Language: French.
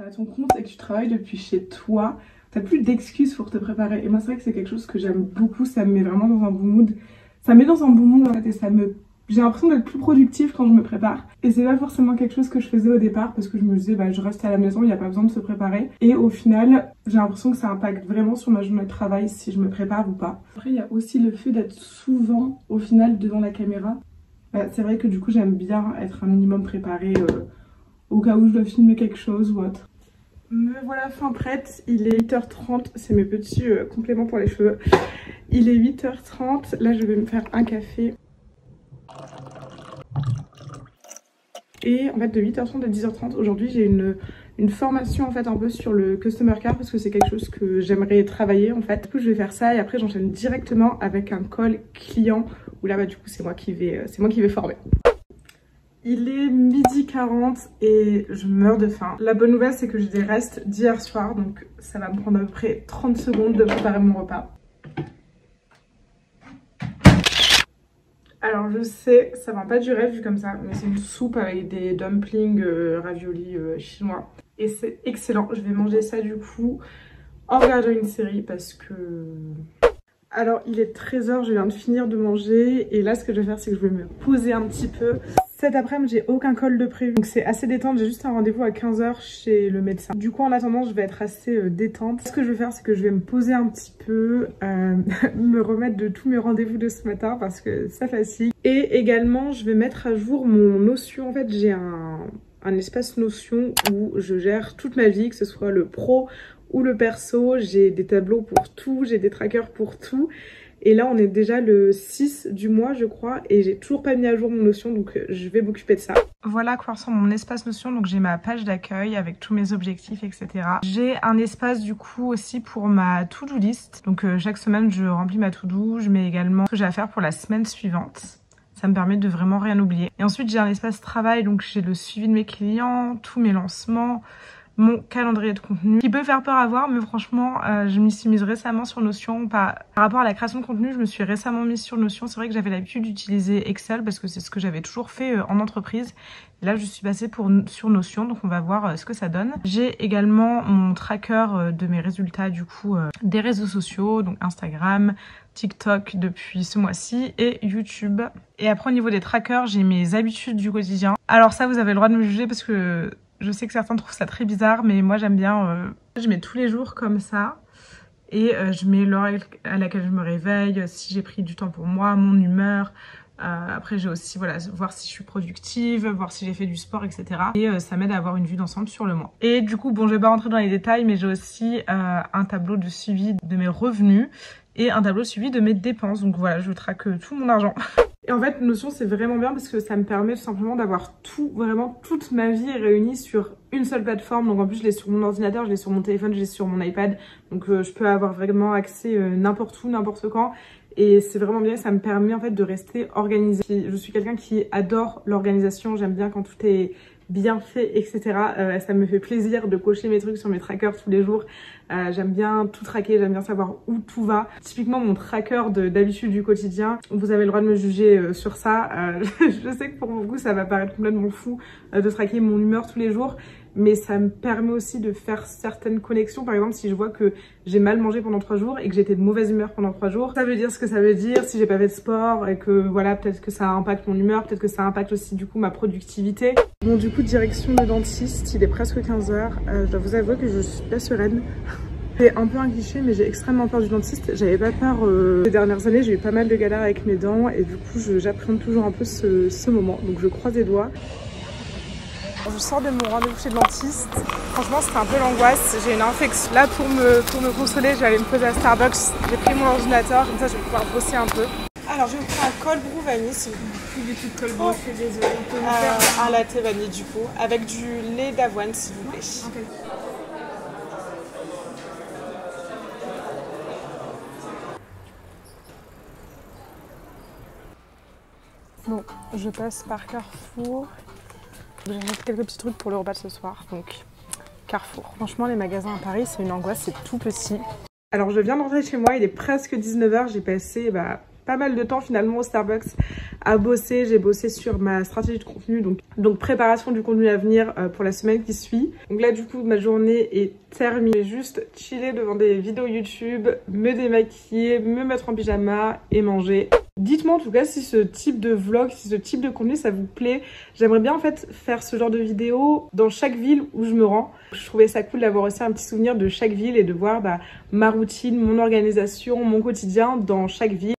à ton compte et que tu travailles depuis chez toi, t'as plus d'excuses pour te préparer. Et moi, c'est vrai que c'est quelque chose que j'aime beaucoup. Ça me met vraiment dans un bon mood. Ça me met dans un bon mood en fait, et j'ai l'impression d'être plus productive quand je me prépare. Et c'est pas forcément quelque chose que je faisais au départ parce que je me disais, bah, je reste à la maison, il n'y a pas besoin de se préparer. Et au final, j'ai l'impression que ça impacte vraiment sur ma journée de travail si je me prépare ou pas. Après, il y a aussi le fait d'être souvent, au final, devant la caméra. Bah, c'est vrai que du coup, j'aime bien être un minimum préparée au cas où je dois filmer quelque chose ou autre. Me voilà fin prête, il est 8h30, c'est mes petits compléments pour les cheveux. Il est 8h30, là je vais me faire un café. Et en fait de 8h30 à 10h30 aujourd'hui j'ai une formation en fait un peu sur le customer care parce que c'est quelque chose que j'aimerais travailler en fait. Du coup je vais faire ça et après j'enchaîne directement avec un call client où là bah du coup c'est moi qui vais former. Il est 12h40 et je meurs de faim. La bonne nouvelle c'est que j'ai des restes d'hier soir donc ça va me prendre à peu près 30 secondes de préparer mon repas. Alors je sais, ça vient pas du rêve vu comme ça, mais c'est une soupe avec des dumplings raviolis chinois. Et c'est excellent, je vais manger ça du coup en regardant une série parce que... Alors il est 13h, je viens de finir de manger et là ce que je vais faire c'est que je vais me poser un petit peu. Cet après-midi j'ai aucun call de prévu donc c'est assez détente, j'ai juste un rendez-vous à 15h chez le médecin. Du coup en attendant je vais être assez détente. Ce que je vais faire c'est que je vais me poser un petit peu, me remettre de tous mes rendez-vous de ce matin parce que ça fatigue. Et également je vais mettre à jour mon Notion. En fait j'ai un espace Notion où je gère toute ma vie, que ce soit le pro ou le perso. J'ai des tableaux pour tout, j'ai des trackers pour tout. Et là on est déjà le 6 du mois je crois et j'ai toujours pas mis à jour mon Notion donc je vais m'occuper de ça. Voilà à quoi ressemble mon espace Notion, donc j'ai ma page d'accueil avec tous mes objectifs etc. J'ai un espace du coup aussi pour ma to-do list, donc chaque semaine je remplis ma to-do, je mets également ce que j'ai à faire pour la semaine suivante. Ça me permet de vraiment rien oublier. Et ensuite j'ai un espace travail, donc j'ai le suivi de mes clients, tous mes lancements, mon calendrier de contenu qui peut faire peur à voir mais franchement je m'y suis mise récemment sur Notion. Par rapport à la création de contenu je me suis récemment mise sur Notion. C'est vrai que j'avais l'habitude d'utiliser Excel parce que c'est ce que j'avais toujours fait en entreprise. Et là je suis passée sur Notion donc on va voir ce que ça donne. J'ai également mon tracker de mes résultats du coup des réseaux sociaux, donc Instagram, TikTok depuis ce mois-ci et YouTube. Et après au niveau des trackers j'ai mes habitudes du quotidien. Alors ça vous avez le droit de me juger parce que je sais que certains trouvent ça très bizarre, mais moi j'aime bien. Je mets tous les jours comme ça. Et je mets l'heure à laquelle je me réveille, si j'ai pris du temps pour moi, mon humeur. Après j'ai aussi, voilà, voir si je suis productive, voir si j'ai fait du sport, etc. Et ça m'aide à avoir une vue d'ensemble sur le mois. Et du coup, bon, je vais pas rentrer dans les détails, mais j'ai aussi un tableau de suivi de mes revenus et un tableau de suivi de mes dépenses. Donc voilà, je traque tout mon argent. Et en fait, Notion, c'est vraiment bien parce que ça me permet tout simplement d'avoir tout, vraiment toute ma vie réunie sur une seule plateforme. Donc en plus, je l'ai sur mon ordinateur, je l'ai sur mon téléphone, je l'ai sur mon iPad. Donc je peux avoir vraiment accès n'importe où, n'importe quand. Et c'est vraiment bien, ça me permet en fait de rester organisée. Je suis quelqu'un qui adore l'organisation, j'aime bien quand tout est bien fait, etc. Ça me fait plaisir de cocher mes trucs sur mes trackers tous les jours. J'aime bien tout traquer, j'aime bien savoir où tout va. Typiquement mon tracker d'habitude du quotidien, vous avez le droit de me juger sur ça. Je sais que pour beaucoup ça va paraître complètement fou de traquer mon humeur tous les jours. Mais ça me permet aussi de faire certaines connexions. Par exemple, si je vois que j'ai mal mangé pendant 3 jours et que j'étais de mauvaise humeur pendant 3 jours, ça veut dire ce que ça veut dire. Si j'ai pas fait de sport et que voilà, peut-être que ça impacte mon humeur, peut-être que ça impacte aussi du coup ma productivité. Bon, du coup, direction le dentiste, il est presque 15h. Je dois vous avouer que je suis pas sereine. C'est un peu un cliché, mais j'ai extrêmement peur du dentiste. J'avais pas peur ces dernières années, j'ai eu pas mal de galères avec mes dents et du coup, j'appréhende toujours un peu ce moment. Donc je croise les doigts. Je sors de mon rendez-vous chez le dentiste. Franchement, c'était un peu l'angoisse. J'ai une infection. Là, pour me consoler, je vais aller me poser à Starbucks. J'ai pris mon ordinateur, comme ça, je vais pouvoir bosser un peu. Alors, je vais vous faire un cold brew vanille. Si vous plus du tout de cold brew, je suis désolée. On peut vous faire un latte vanille, du coup, avec du lait d'avoine, s'il vous plaît. Okay. Bon, je passe par Carrefour. J'ai quelques petits trucs pour le repas de ce soir, donc Carrefour. Franchement, les magasins à Paris, c'est une angoisse, c'est tout petit. Alors, je viens d'entrer chez moi, il est presque 19h. J'ai passé pas mal de temps finalement au Starbucks à bosser. J'ai bossé sur ma stratégie de contenu, donc Donc préparation du contenu à venir pour la semaine qui suit. Donc là du coup ma journée est terminée. Juste chiller devant des vidéos YouTube, me démaquiller, me mettre en pyjama et manger. Dites-moi en tout cas si ce type de vlog, si ce type de contenu ça vous plaît. J'aimerais bien en fait faire ce genre de vidéo dans chaque ville où je me rends. Je trouvais ça cool d'avoir aussi un petit souvenir de chaque ville et de voir ma routine, mon organisation, mon quotidien dans chaque ville.